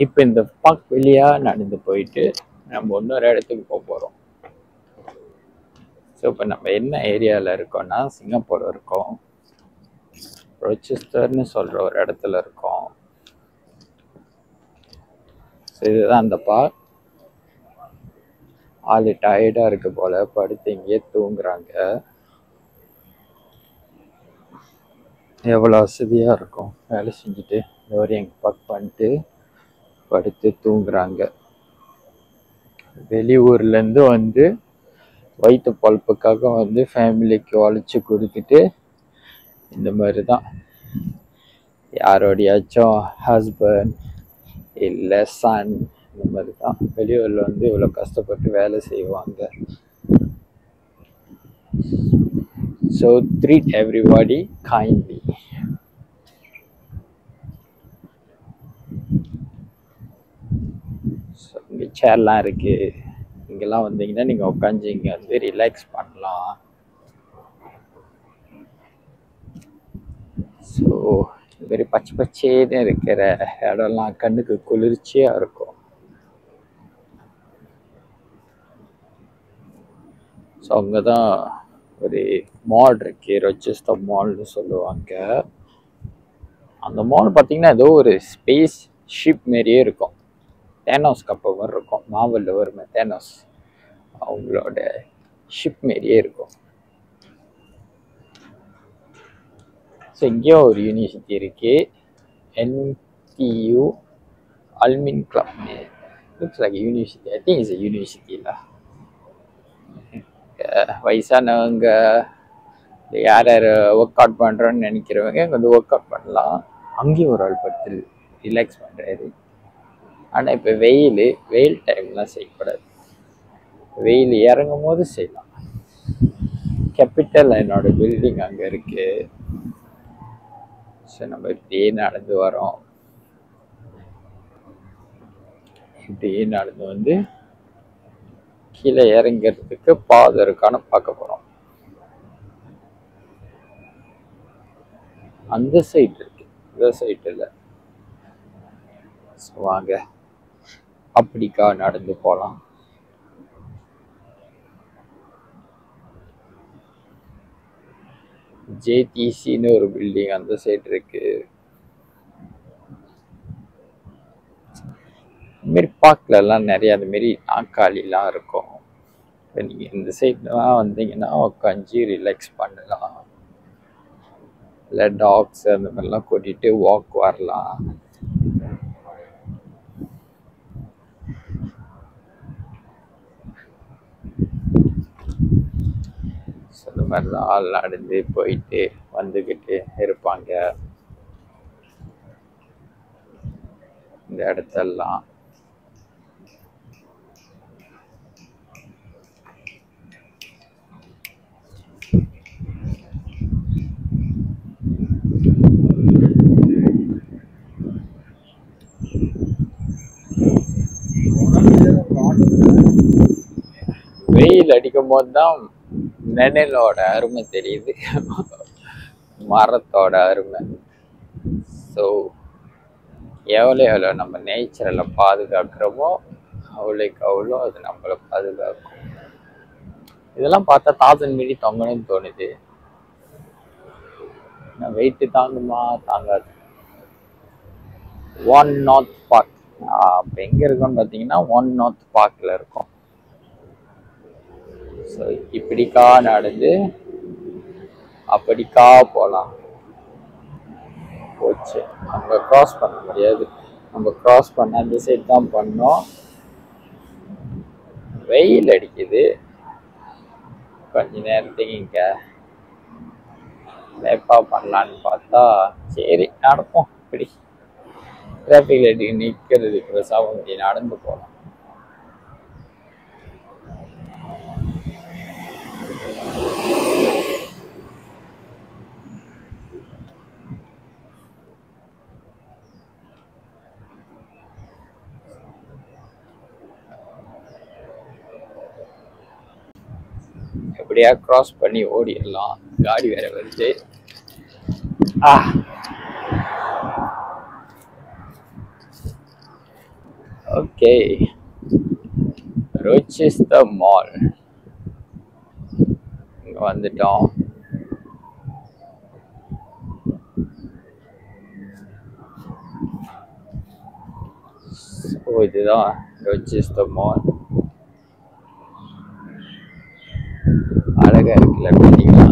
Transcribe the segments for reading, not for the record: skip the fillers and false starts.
இப்போ இந்த பார்க் வெளியா நடந்து போயிட்டு நம்ம இன்னொரு இடத்துக்கு போக போகிறோம். ஸோ இப்போ நம்ம என்ன ஏரியாவில் இருக்கோம்னா சிங்கப்பூர் இருக்கோம். ரொச்செஸ்டர்னு சொல்கிற ஒரு இடத்துல இருக்கோம். ஸோ இதுதான் அந்த பார்க். ஆள் டயர்டாக இருக்கு போல், படுத்து இங்கேயே தூங்குறாங்க. எவ்வளோ வசதியாக இருக்கும். வேலை செஞ்சுட்டு ஒரு எங்கள் பார்க் பண்ணிட்டு படுத்து தூங்குறாங்க. வெளியூர்லேருந்து வந்து வயிற்று பொழப்புக்காக வந்து ஃபேமிலிக்கு உழைச்சி கொடுத்துட்டு இந்த மாதிரி தான் யாரோடையாச்சும் ஹஸ்பண்ட் இல்லை சன் இந்த மாதிரி தான் வெளியூரில் வந்து இவ்வளோ கஷ்டப்பட்டு வேலை செய்வாங்க. So treat everybody kindly. So இங்கே சேர்லாம் இருக்குது. இங்கெல்லாம் வந்தீங்கன்னா நீங்கள் உட்காந்து இங்கே வந்து ரிலாக்ஸ் பண்ணலாம். ஸோ இது மாதிரி பச்சை பச்சேன்னு இருக்கிற இடம்லாம் கண்ணுக்கு குளிர்ச்சியாக இருக்கும். ஸோ அங்கே தான் ஒரு மால் இருக்கு, ரொச்செஸ்டர் மால்னு சொல்லுவாங்க. அந்த மால் பார்த்தீங்கன்னா ஏதோ ஒரு ஸ்பேஸ் ஷிப் மாரியே இருக்கும். தேனோஸ் கப்பை மாதிரி இருக்கும். மாவலில் வருமே தேனோஸ், அவங்களோட ஷிப் மாரியே இருக்கும். ஸோ இங்கேயும் ஒரு யூனிவர்சிட்டி இருக்கு, NTU alumni club. Looks like university. I think it's யூனிவர்சிட்டியில் வயசானவங்க யார் யார் ஒர்க் அவுட் பண்ணுறோன்னு நினைக்கிறவங்க இங்கே வந்து ஒர்க் அவுட் பண்ணலாம். அங்கேயும் ஒரு ஆள் படுத்து ரிலாக்ஸ் பண்ணுறாரு. ஆனால் இப்போ வெயில் டைம்லாம் செய்யக்கூடாது. வெயில் இறங்கும் போது செய்யலாம். கேபிட்டல் என்னோட பில்டிங் அங்கே இருக்குது. ஸோ நம்ம இப்படியே நடந்து வரோம். இப்படியே நடந்து வந்து கீழே இறங்கிறதுக்கு பாதை இருக்கான்னு பார்க்க போகிறோம். அந்த சைடு இருக்கு, இந்த சைடு இல்லை. ஸோ வாங்க அப்படிக்கா நடந்து போகலாம். JTCன்னு ஒரு பில்டிங் அந்த சைடு இருக்கு. இதுமாரி பார்க்ல எல்லாம் நிறைய அது மாரி நாற்காலிலாம் இருக்கும். இப்போ நீங்கள் இந்த சைட்லாம் வந்தீங்கன்னா உட்காந்து ரிலாக்ஸ் பண்ணலாம். இல்லை டாக்ஸ் அந்த மாதிரிலாம் கூட்டிகிட்டு வாக் வரலாம். ஸோ இந்த மாதிரி தான் ஆள் நடந்து போயிட்டு வந்துக்கிட்டு இருப்பாங்க இந்த இடத்தெல்லாம். வெயில் அடிக்கும் போது தான் நிழலோட அருமை தெரியுது, மரத்தோட அருமை. ஸோ எவ்வளோ நம்ம நேச்சரில் பாதுகாக்கிறோமோ அவ்வளோ அது நம்மளை பாதுகாக்கும். இதெல்லாம் பார்த்தா 1000 மீறி தொங்கணும்னு தோணுது. நான் வெயிட்டு தாங்குமா தாங்காது. ஒன் நார்த் பார்க் இப்போ எங்கே இருக்கோன்னு பார்த்தீங்கன்னா ஒன் நார்த் பார்க்கில் இருக்கோம். ஸோ இப்படிக்கா நடந்து அப்படிக்கா போகலாம். போச்சு, அங்கே க்ராஸ் பண்ண முடியாது. நம்ம க்ராஸ் பண்ண அந்த சைட் தான் பண்ணோம். வெயில் அடிக்குது. கொஞ்ச நேரத்துக்கு இங்கே லேப்பாக பண்ணலான்னு பார்த்தா சரி நடப்போம். இப்படி டிராஃபிக் லைட்டுக்கு நிற்கிறதுக்கு பேசாமல் இப்படி நடந்து போகலாம். எப்படியா கிராஸ் பண்ணி ஓடிடலாம். காடி வேற வருது. ஓகே, ரோச்செஸ்டர் மால் இங்க வந்துட்டோம். ஸோ இதுதான் ரோச்செஸ்டர் மால். அழகா இருக்குல்ல பார்த்தீங்களா?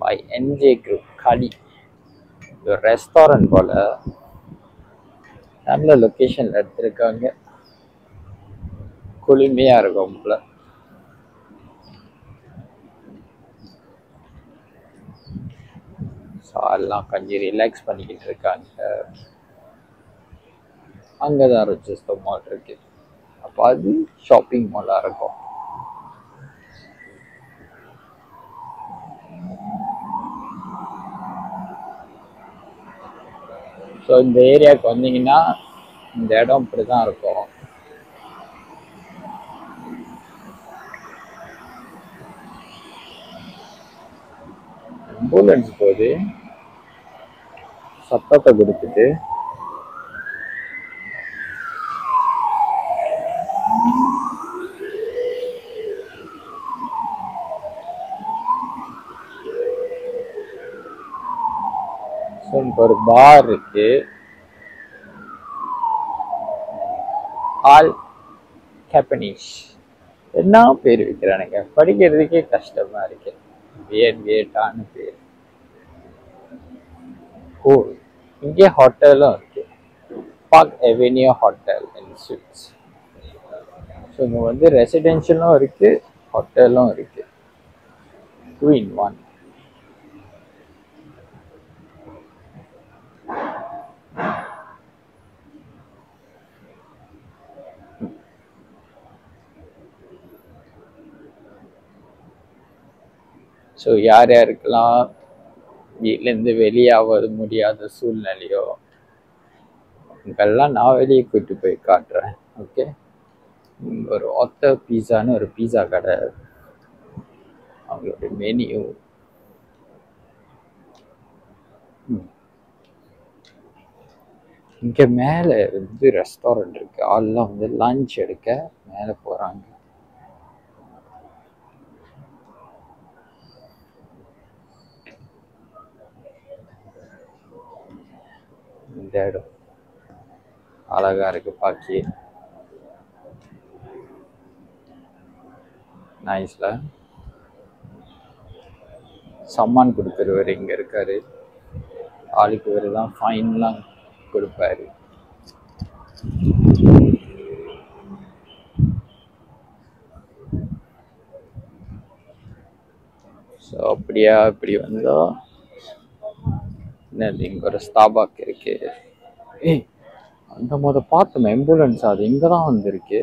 பை என்ஜே குரூப் கடை. ஒரு ரெஸ்டாரண்ட் போல நல்ல லொக்கேஷன்ல எடுத்திருக்காங்க. குளுமையா இருக்கும் போல. ஸோ எல்லாம் கொஞ்சம் ரிலாக்ஸ் பண்ணிக்கிட்டு இருக்காங்க. அங்கதான் ரோச்செஸ்டர் மால் இருக்கு. அப்போ அது ஷாப்பிங் மாலா இருக்கும். ஸோ இந்த ஏரியாவுக்கு வந்தீங்கன்னா இந்த இடம் இப்படி தான் இருக்கும். ஆம்புலன்ஸ் போகுது, சத்தத்தை கொடுத்துட்டு. ஸோ இங்கே ஒரு பார் இருக்கு, ஆல் கேப்பனீஸ். என்ன பேர் வைக்கிறானுங்க, படிக்கிறதுக்கே கஷ்டமா இருக்கு. வியட்டான பேர். ஓ, இங்கே ஹோட்டலும் இருக்கு, park avenue hotel and sweets. So இங்கே வந்து ரெசிடென்ஷியலும் இருக்கு, ஹோட்டலும் இருக்கு, 2 in 1. ஸோ யார் யாருக்கெல்லாம் வீட்டிலேருந்து வெளியாக முடியாத சூழ்நிலையோ இங்கெல்லாம் நான் வெளியே கூப்பிட்டு போய் காட்டுறேன். ஓகே, ஒரு ஆத்தர் பீஸான்னு ஒரு பீஸா கடை, அவங்களுடைய மெனியூ. இங்கே மேலே வந்து ரெஸ்டாரண்ட் இருக்கு, ஆள்லாம் வந்து லஞ்ச் எடுக்க மேலே போகிறாங்க. இந்த இடம் அழகா இருக்கு பாக்கி, நைஸ்ல. சம்மான் கொடுக்குறவர் இங்க இருக்காரு, ஆளுக்கு இவர் தான் ஃபைன்லாம் கொடுப்பாரு. ஸோ அப்படியா இப்படி வந்தா என்னது, இங்க ஒரு ஸ்டாபாக் இருக்கு. ஏய், அந்த பார்த்தோம் ஆம்புலன்ஸ், அது இங்க தான் வந்திருக்கு.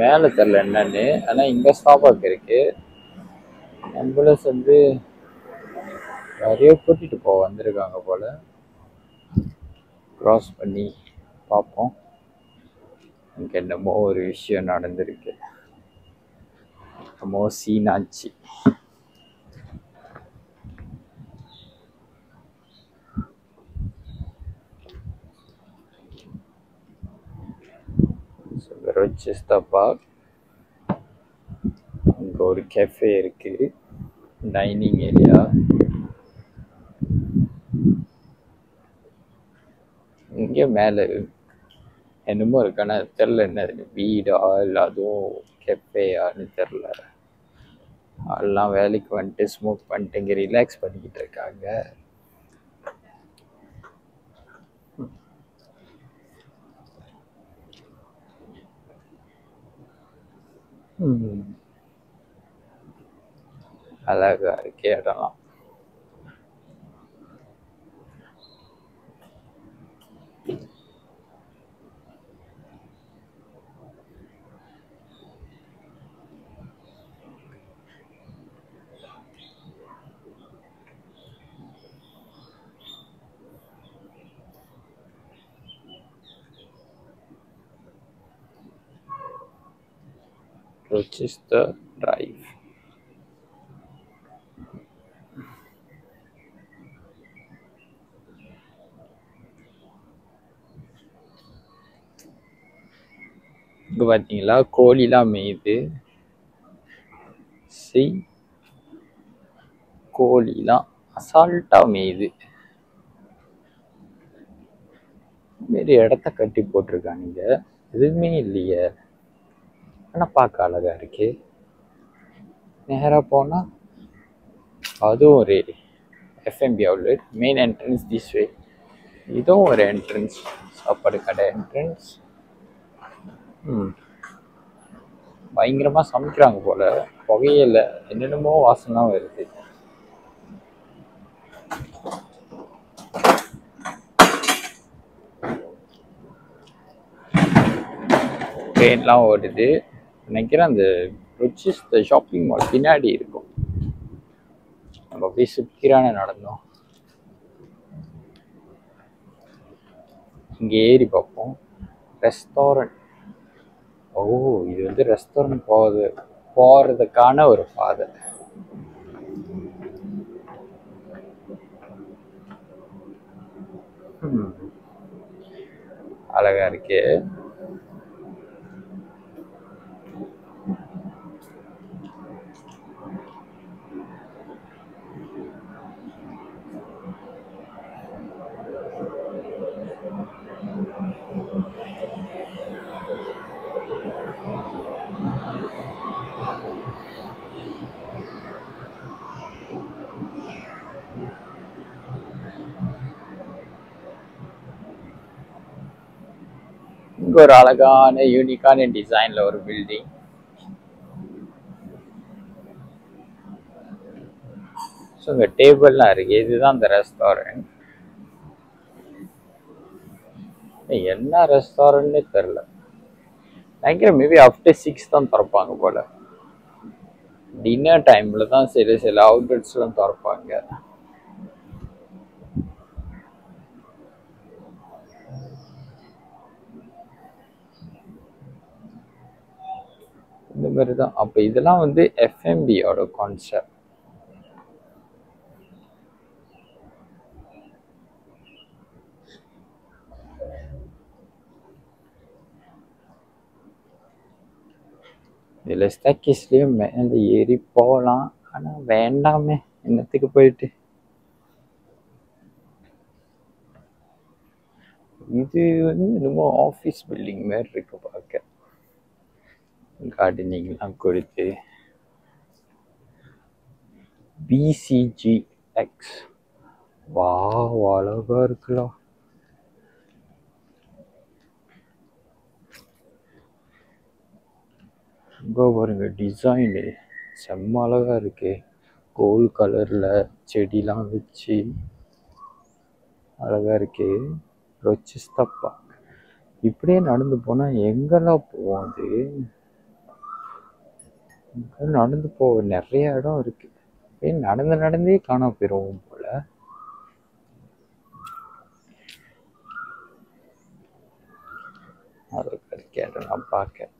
மேலே தெரில என்னன்னு, ஆனால் இங்கே ஸ்டாபாக் இருக்கு. ஆம்புலன்ஸ் வந்து யாரையோ கூட்டிட்டு போக வந்திருக்காங்க போல. கிராஸ் பண்ணி பார்ப்போம். இங்கே என்னமோ ஒரு விஷயம் நடந்திருக்கு, என்னமோ சீனாச்சு. Rochester park. அங்கே ஒரு கேஃபே இருக்கு, டைனிங் ஏரியா. இங்கே மேலே என்னமோ இருக்கு, ஆனால் தெரில என்ன வீடா இல்லை அதுவும் கேஃபேயான்னு தெரில. எல்லாம் வேலைக்கு வந்துட்டு ஸ்மோக் பண்ணிட்டு இங்கே ரிலாக்ஸ் பண்ணிக்கிட்டு இருக்காங்க. அழகா இருக்கே இடம்லாம். Rochester drive. இங்க பாத்தீங்களா கோழிலாம் மேயுது. கோழிலாம் அசால்ட்டா மேயுது. மாரி இடத்த கட்டி போட்டிருக்கானுங்க. எதுவுமே இல்லையே. ஆனா பார்க்க அழகா இருக்கு. நேரா போனா அதுவும் ஒரு FMB outlet. Main entrance this way. இதுவும் ஒரு என்ட்ரன்ஸ், சாப்பாடு கடை என்ட்ரன்ஸ். பயங்கரமா சமைக்கிறாங்க போல. புகையில என்னென்னமோ வாசனை வருது. ட்ரெயின்லாம் ஓடுது. நினைக்கிறேன் அந்த ரிச்சிஸ் ஷாப்பிங் மால் பின்னாடி இருக்கும். நம்ம போய் சுற்றிரான நடந்தோம். இங்கே ஏறி பார்ப்போம். ரெஸ்டாரண்ட். ஓ, இது வந்து ரெஸ்டாரண்ட் போகிறதுக்கான ஒரு பாதை. அழகா இருக்கு. இங்க ஒரு அழகான யூனிக்கான டிசைன்ல ஒரு பில்டிங். ஸோ இங்க டேபிள்லாம் இருக்கு. இதுதான் அந்த ரெஸ்டாரண்ட். என்ன ரெஸ்டாரண்ட்னே தெரில. நினைக்கிறேன் மேபி ஆஃப்டர் 6 தான் திறப்பாங்க போல. டின்னர் டைம்ல தான் சில அவுட்லெட்ஸ்லாம் திறப்பாங்க. இந்த மாதிரி தான். அப்போ இதெல்லாம் வந்து எஃப்எம்பியோட கான்செப்ட். இதில் ஸ்டேக்கேஸ்லேயும் மேலே ஏறி போகலாம். ஆனால் வேண்டாமே, என்னத்துக்கு போயிட்டு. இது வந்து என்னமோ ஆஃபீஸ் பில்டிங் மாதிரி இருக்கு பார்க்க. கார்டனிங்லாம் கொடுத்து. பிசிஜிஎக்ஸ். வா, அழகா இருக்கலாம். இங்கே பாருங்க டிசைனு செம்ம அழகா இருக்கு. கோல்ட் கலர்ல செடிலாம் வச்சு அழகா இருக்கு. ரொச்செஸ்டர் பார்க். இப்படியே நடந்து போனா எங்கெல்லாம் போவோம்? அது நடந்து போக நிறைய இடம் இருக்கு. நடந்தே காணாம போயிடுவோம் போல. அழகா இருக்கேன் நான் பார்க்க.